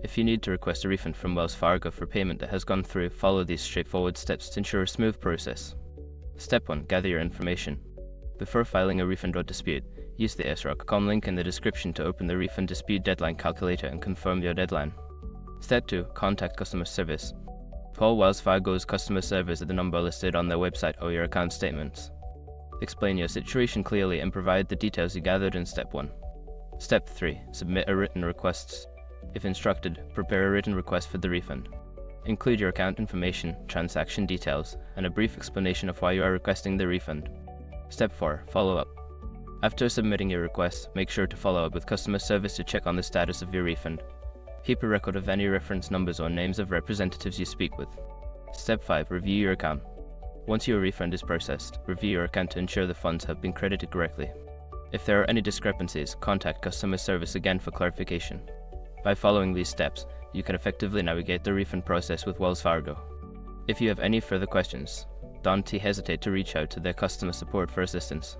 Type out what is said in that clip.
If you need to request a refund from Wells Fargo for payment that has gone through, follow these straightforward steps to ensure a smooth process. Step 1. Gather your information. Before filing a refund or dispute, use the sroc.com link in the description to open the refund dispute deadline calculator and confirm your deadline. Step 2. Contact customer service. Call Wells Fargo's customer service at the number listed on their website or your account statements. Explain your situation clearly and provide the details you gathered in Step 1. Step 3. Submit a written request. If instructed, prepare a written request for the refund. Include your account information, transaction details, and a brief explanation of why you are requesting the refund. Step 4. Follow up. After submitting your request, make sure to follow up with customer service to check on the status of your refund. Keep a record of any reference numbers or names of representatives you speak with. Step 5. Review your account. Once your refund is processed, review your account to ensure the funds have been credited correctly. If there are any discrepancies, contact customer service again for clarification. By following these steps, you can effectively navigate the refund process with Wells Fargo. If you have any further questions, don't hesitate to reach out to their customer support for assistance.